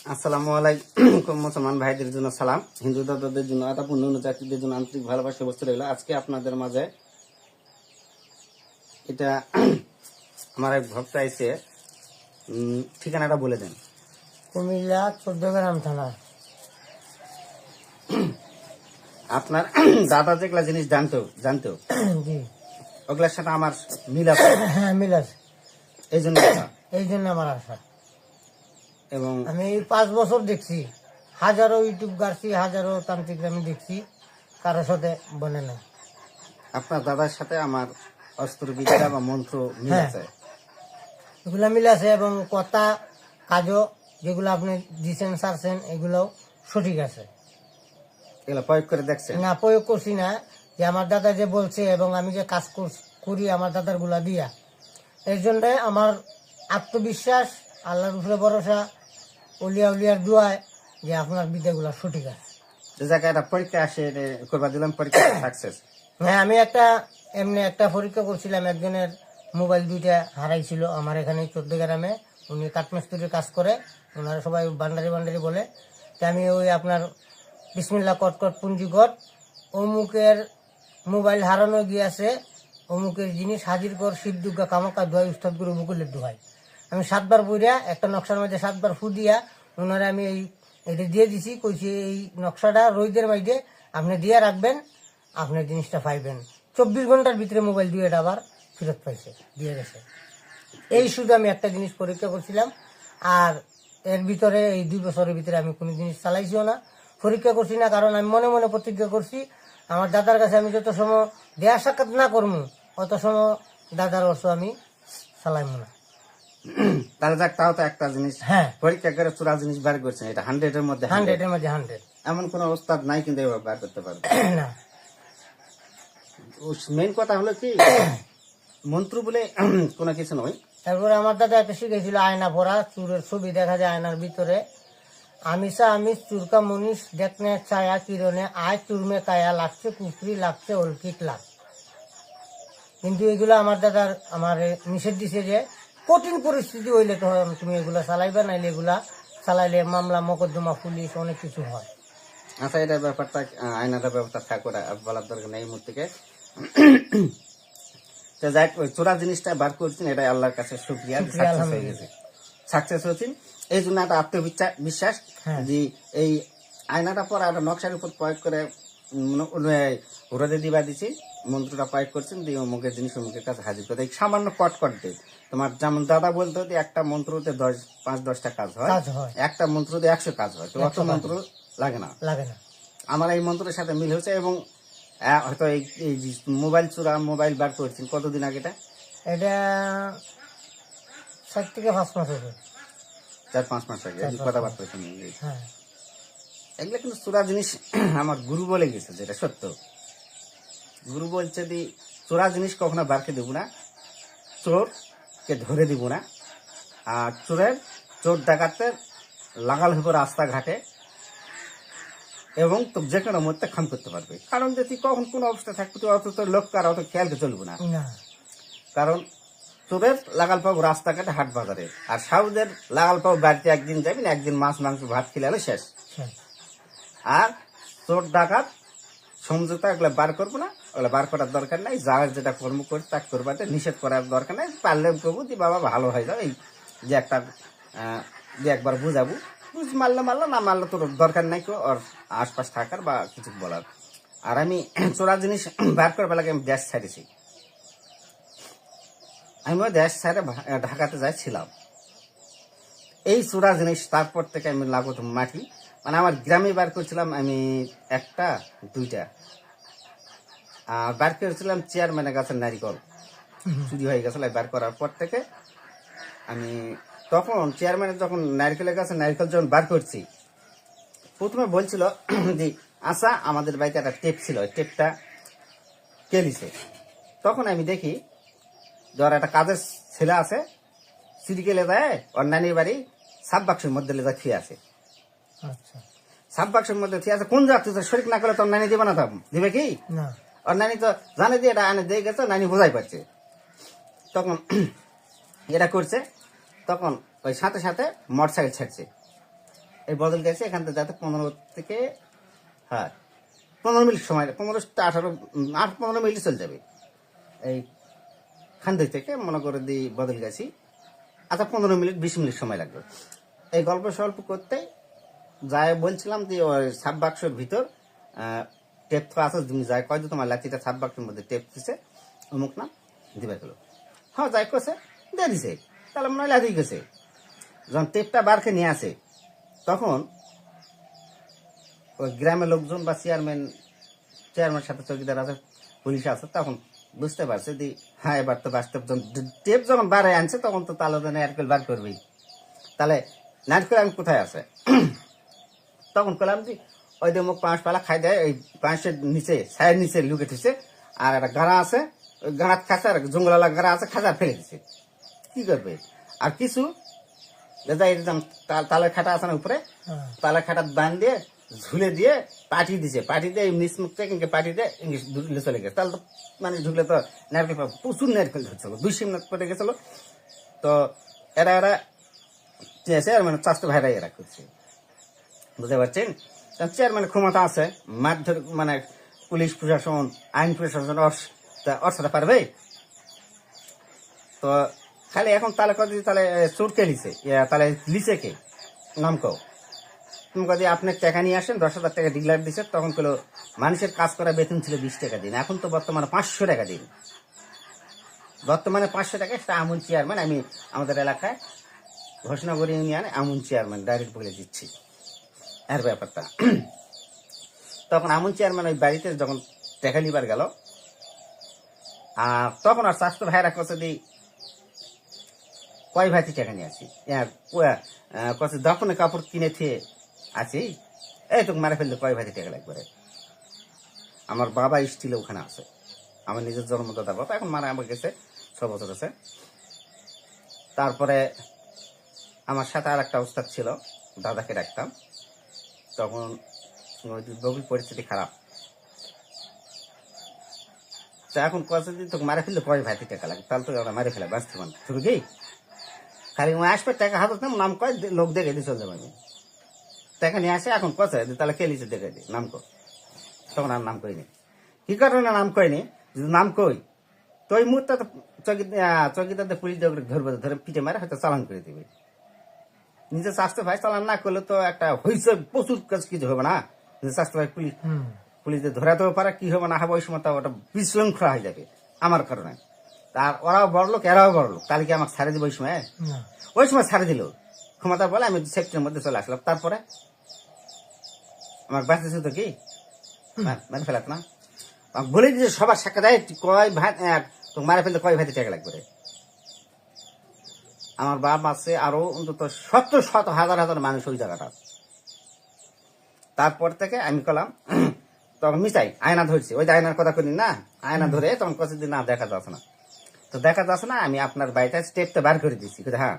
আসসালামু আলাইকুম মুসলমান ভাইদের জন্য সালাম, হিন্দু দাদাদের জন্য আদাপূর্ণ জাতিদের জন্য আন্তরিক ভালোবাসা বস্তু রইল। আজকে আপনাদের মাঝে এটা আমার এক ভক্ত আইছে, ঠিকানাটা বলে দেন। কুমিল্লা ১৪ গ্রাম থানা। আপনার দাদা যেগুলা জিনিস জানতো জি ওগুলার সাথে আমার মিল আছে, হ্যাঁ, মিল আছে। এই জন্য আসা। এই জন্য আমার আশা। এবং আমি এই ৫ বছর দেখছি, হাজারো ইউটিউব গাড়ছি, হাজারো তান্ত্রিক আমি দেখছি, কারোর সাথে বনে না। আপনার দাদার সাথে আমার অস্ত্রবিদ্যা বা মন্ত্র মিল হ্যাঁ। আছে। এগুলা মিল আছে এবং কথা কাজও যেগুলো আপনি দিচ্ছেন সারছেন এগুলো সঠিক আছে। এগুলো প্রয়োগ করে দেখছেন? না, প্রয়োগ করছি না, যে আমার দাদা যে বলছে এবং আমি যে কাজ করি আমার দাদার গুলা দিয়া, এর জন্য আমার আত্মবিশ্বাস, আল্লাহর উপরে ভরসা, উলিয়ার দোয়ায় যে আপনার বিদ্যাগুলা সঠিক আছে। যে জায়গায় একটা পরীক্ষা আসে করবা দিলাম, পরীক্ষা সাকসেস। হ্যাঁ, আমি এমনি একটা পরীক্ষা করছিলাম, একজনের মোবাইল 2টা হারাইছিল আমার এখানে 14 গ্রামে। উনি কাঠমিস্ত্রির কাজ করে, ওনারা সবাই বান্ডারি বলে। তা আমি ওই আপনার বিসমিল্লাহ কট পুঞ্জিকট, অমুকের মোবাইল হারানো গিয়েছে, অমুকের জিনিস হাজির কর, শিব দুর্গা কামাকা দোয়াই, উস্তাদ গুরু বকুলের দোহাই। আমি 7বার পড়িয়া একটা নকশার মধ্যে 7বার ফু দিয়া ওনারা আমি এটা দিয়ে দিছি, কইছি এই নকশাটা রোদের মাইডে আপনি দিয়ে রাখবেন, আপনার জিনিসটা পাইবেন। 24 ঘন্টার ভিতরে মোবাইল দিয়ে আবার ফেরত পাইছে, দিয়ে গেছে। এই শুধু আমি একটা জিনিস পরীক্ষা করছিলাম, আর এর ভিতরে এই 2 বছরের ভিতরে আমি কোনো জিনিস চালাইছিও না, পরীক্ষা করছি না। কারণ আমি মনে মনে প্রতিজ্ঞা করছি, আমার দাদার কাছে আমি যত সময় দেয়া সাক্ষাৎ না করবো অত সময় দাদার অর্থ আমি চালাইব না। তাহলে যাক, তাও তো একটা জিনিস হ্যাঁ, পরীক্ষা করে চূড়া জিনিস বার করছেন, এটা 100-এর মধ্যে 100। 100 এমন কোন ওস্তাদ নাই কিন্তু এবার বার করতে পারবে না। মেন কথা হলো কি, মন্ত্র বলে কোনো কিছু নয়। তারপরে আমার দাদা একটা শিখেছিল আয়না পড়া, চুরের ছবি দেখা যায় আয়নার ভিতরে। আমিষা আমিষ চুরকা মনীষ দেখনে ছায়া কিরণে আয় চুরমে কায়া, লাগছে কুকরি, লাগছে অলকিক লাগ। কিন্তু এগুলো আমার দাদার আমার নিষেধ দিছে যে কঠিন পরিস্থিতি হইলে তো তুমি এগুলা চালাইবে, নাইলে এগুলা চালাইলে মামলা মকদ্দমা পুলিশ অনেক কিছু হয়। আচ্ছা, এটার ব্যাপারটা আয়নাটার ব্যাপারটা থাক, ওটা বলার দরকার নেই এই মুহূর্তে। তো যাক, ওই চোরা জিনিসটা বার করছেন, এটা আল্লাহর কাছে শুকরিয়া, সাকসেস হয়ে গেছে, সাকসেস হয়েছেন। এই জন্য একটা আত্মবিশ্বাস হ্যাঁ। যে এই আয়নাটা পর একটা নকশার উপর প্রয়োগ করে রোদে দিবা দিছি, মন্ত্রটা প্রয়োগ করছেন, দিয়ে অমুকের জিনিস অমুকের কাছে হাজির করে সামান্য কট দিয়ে। তোমার যেমন দাদা বলতো যে একটা মন্ত্রতে 5-10টা কাজ হয়, একটা মন্ত্র দিয়ে 100 কাজ হয়, তো অত মন্ত্র লাগে না। আমার এই মন্ত্রের সাথে মিল হয়েছে। এবং হয়তো এই মোবাইল চোরা মোবাইল বার করছেন কতদিন আগে? এটা 4 থেকে 5 মাস হবে, 4-5 মাস আগে কথাবার্তা শুনে। হ্যাঁ। এগুলো কিন্তু চোরা জিনিস আমার গুরু বলে গেছে, যেটা সত্য। গুরু বলছে যে চোরা জিনিস কখনো বারকে দেবো না, চোরকে ধরে দিব না। আর চোর ডাকাতের লাগাল হইব রাস্তাঘাটে, এবং তো যে কোনো মধ্যে খাম করতে পারবে। কারণ যে তুই কখন কোন অবস্থায় থাকবি, তুই অত তোর লোক আর অত খেয়ালকে চলবো না। কারণ চোরের লাগাল পাবো রাস্তাঘাটে, হাট বাজারে, আর সাউদের লাগাল পাবো বাড়িতে একদিন যাবি না, একদিন মাছ মাংস ভাত খেলে শেষ। আর চোর ডাকাত সমঝোতা এগুলো বার করবো না, ওগুলো বার করার দরকার নাই। যার যেটা কর্ম করে তা করবাতে নিষেধ করার দরকার নাই। পারলে প্রভু দি বাবা ভালো হয়ে যাও, এই যে একটা একবার বুঝাবো, মারলে না মারলে তোর দরকার নাই কেউ ওর আশপাশ থাকার বা কিছু বলার। আর আমি চোরা জিনিস বার করবার লাগে আমি দেশ ছাড়িছি। আমি দেশ ছাড়ে ঢাকাতে যাইছিলাম, এই চোরা জিনিস তারপর থেকে আমি লাগত মাটি, মানে আমার গ্রামে বার করছিলাম আমি 1-2টা, আর বার করেছিলাম চেয়ারম্যানের গাছের নারিকল চুরি হয়ে গেছিল। বার করার পর থেকে আমি তখন চেয়ারম্যানের যখন নারিকেলের গাছে নারিকেল যখন বার করছি, প্রথমে বলছিল যে আচ্ছা আমাদের বাড়িতে একটা টেপ ছিল, ওই টেপটা কে দিছে। তখন আমি দেখি ধর একটা কাজের ছেলে আছে, সিরিকেলে যায় ওর নানির বাড়ি, সাব বাক্সের মধ্যে লেজা খেয়ে আছে। সাব বাক্সের মধ্যে খেয়ে আছে, কোন যাচ্ছে শরিক না করলে তোর নানি দিবে না, দিবে কি? ওর নানি তো জানে যে এটা আনে দিয়ে গেছে, নানি বোঝাই পারছে। তখন এটা করছে, তখন ওই সাথে মোটরসাইকেল ছাড়ছে, এই বদল গেছে এখান থেকে যাতে 15 থেকে 15 মিনিট সময়, 15 মিনিট চলে যাবে। এই খান্দি থেকে মনে করে দিই বদল গেছি, আচ্ছা 15 মিনিট 20 মিনিট সময় লাগবে। এই গল্প স্বল্প করতে যাই বলছিলাম যে ওই সাব বাক্সের ভিতর টেপ তো আছে, তুমি যাই কয় যে তোমার লাঠিটা সাব বাক্সের মধ্যে টেপ দিছে অমুক না দিবে গেলো, হ্যাঁ যাই করছে দিয়ে দিছে, তাহলে মনে হয় লাঠি গেছে। যখন টেপটা বারকে নিয়ে আসে তখন ওই গ্রামের লোকজন বা চেয়ারম্যান সাথে চৌকিদার আছে, পুলিশ আছে, তখন বুঝতে পারছে যে হ্যাঁ এবার তো বাস্তব টেপ যখন বারে আনছে তখন তো তাহলে নারকেল বার করবেই, তাহলে নারকেল আমি কোথায় আছে? তখন করলাম যে ওই দিয়ে মুখ 5 পালা খাই দেয়, ওই 5-এর নিচে ছায়ের নিচে লুকে দিচ্ছে, আর একটা গাড়া আছে ওই গাড়াত খাঁচা, জঙ্গলালা গাড়া আছে খাঁচা ফেলে দিচ্ছে। কি করবে? আর কিছু তালের খাটা আছে না উপরে, তালের খাটা বান দিয়ে ঝুলে দিয়ে পাটি দিছে, পাটি দিয়ে নিচ মুখ থেকে পাটি দিয়ে ইংলিশ ঢুকলে চলে গেছে। তাহলে তো মানে ঢুকলে তো নারকেল প্রচুর নারকেল ধরছিল, 200 মিনিট পরে গেছিল। তো এরা চেয়ারম্যান চাষতে ভাইরা এরা করছে, বুঝতে পারছেন? চেয়ারম্যান ক্ষমতা আছে, মারধর মানে পুলিশ প্রশাসন আইন প্রশাসন ওর সাথে পারবে। তো খালি এখন তাহলে কদি তাহলে চোর কে লিছে, তাহলে লিছে কে নাম কও তুমি কদি আপনি টাকা নিয়ে আসেন, 10,000 টাকা ডিক্লার দিচ্ছে, তখন কলো মানুষের কাজ করা বেতন ছিল 20 টাকা দিন, এখন তো বর্তমানে 500 টাকা দিন। বর্তমানে 500 টাকা, সেটা আমুল চেয়ারম্যান, আমি আমাদের এলাকায় ঘোষণাগর ইউনিয়নে আমুল চেয়ারম্যান ডাইরেক্ট বলে দিচ্ছি এর ব্যাপারটা। তখন আমুল চেয়ারম্যান ওই বাড়িতে যখন টাকা লিবার গেল, আর তখন আর স্বাস্থ্য ভাইরা কছে দিই কয় ভাইতে টাকা নিয়ে আসি, কছে দপনে কাপড় কিনে থিয়ে আছি, এই তোকে মারা ফেললে কয় ভাইতে টাকা লাগবে রে? আমার বাবা স্টিলে ওখানে আছে, আমার নিজের জন্মদাতা বাবা, এখন মারা আমার গেছে 6 বছর আছে। তারপরে আমার সাথে আর একটা উস্তাদ ছিল, দাদাকে ডাকতাম, তখন গভীর পরিস্থিতি খারাপ। তা এখন কয়েছে যে তোকে মারা ফেললে কয় ভাইতে টাকা লাগে, তাহলে তো ওরা মারে ফেলে বাঁচতে পান শুরু কি খালি আসবে টাকা হাতে নাম কয় লোক দেখে দিয়ে চলে যাবে, আমি টাকা নিয়ে আসে। এখন কছে তাহলে কে লিছে দেখে দিই নাম কর, তখন আর নাম কইনি। কি কারণে নাম কইনি? যদি নাম কই তো ওই মুহূর্তে তো চকিদারদের পুলিশ ধরবে, ধরে পিঠে মারে হয়তো চালান করে দিবে। নিজের স্বাস্থ্য ভাই চালান না করলে তো একটা হয়েছে প্রচুর কাজ কিছু হবে না, নিজের স্বাস্থ্য ভাই পুলিশদের ধরাতেও পারে, কি হবে না হবে ওই সময় তো ওটা বিশৃঙ্খলা হয়ে যাবে আমার কারণে। আর ওরাও বড় লোক এরাও বড় লোক, তাহলে কি আমাকে ছাড়ে দিবে? ওই সময় ছাড়ে দিল ক্ষমতা বলে, আমি সেক্টরের মধ্যে চলে আসলাম। তারপরে আমার বাঁচতেছে তো কি মানে ফেলাত না, বলে দিয়েছে সবার সাক্ষাৎ দেয় কয় ভাই তোকে মারা ফেলতে কয় ভাইতে টাকা লাগবে রে? আমার বাপ আছে আরো অন্তত 100,000 মানুষ ওই জায়গাটা। তারপর থেকে আমি করলাম তখন মিশাই আয়না ধরছি, ওই আয়নার কথা করি না, আয়না ধরে তখন কত দিন না দেখা যাচ্ছে না, তো দেখা যাচ্ছে না, আমি আপনার বাড়িতে স্টেপটা বার করে দিচ্ছি, হ্যাঁ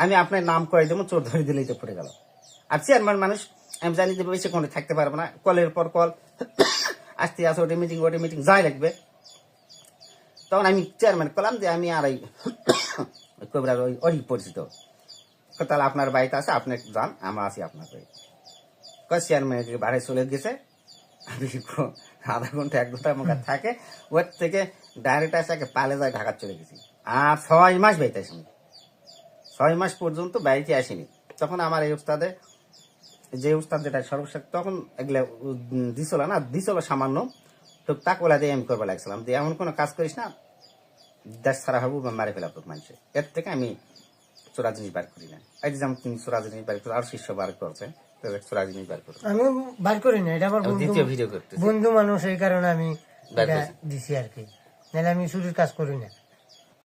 আমি আপনার নাম করে দেবো, চোর ধরে দিলেই তো পড়ে গেল। আর চেয়ারম্যান মানুষ, আমি জানি যে বেশি কোনো থাকতে পারবো না, কলের পর কল আসতে আসে, ওটি মিটিং যাই লাগবে। তখন আমি চেয়ারম্যান করলাম যে আমি আর ওই কবিরাজ ওই পরিচিত, তাহলে আপনার বাড়িতে আছে, আপনি যান, আমরা আছি আপনার বাড়ি। চেয়ারম্যান বাড়ি চলে গেছে, আধা ঘন্টা 1 ঘন্টা মুখ থাকে, ওর থেকে ডাইরেক্ট আসে পালে যায় ঢাকা চলে গেছি। আর 6 মাস বাড়িতে আসেনি, 6 মাস পর্যন্ত বাড়িতে আসেনি। তখন আমার এই উস্তাদে যে উস্তাদ যেটা সর্বশেষ তখন এগুলা দিছিল সামান্য, তো তাকে ওলা দিয়ে আমি করবো লাগছিলাম যে এমন কোনো কাজ করিস না, দেশ ছাড়া হবো বা মারে ফেলা তোকে মানুষের। এর থেকে আমি চোরা জিনিস বার করি না। এই যেমন তুমি চোরা জিনিস বার করো, আর শিষ্য বার করছে চোরা জিনিস বার করো, আমি বার করি না, এটা আমার দ্বিতীয় ভিডিও করতে বন্ধু মানুষ, এই কারণে আমি দিছি আর কি, নাহলে আমি চুরির কাজ করি না।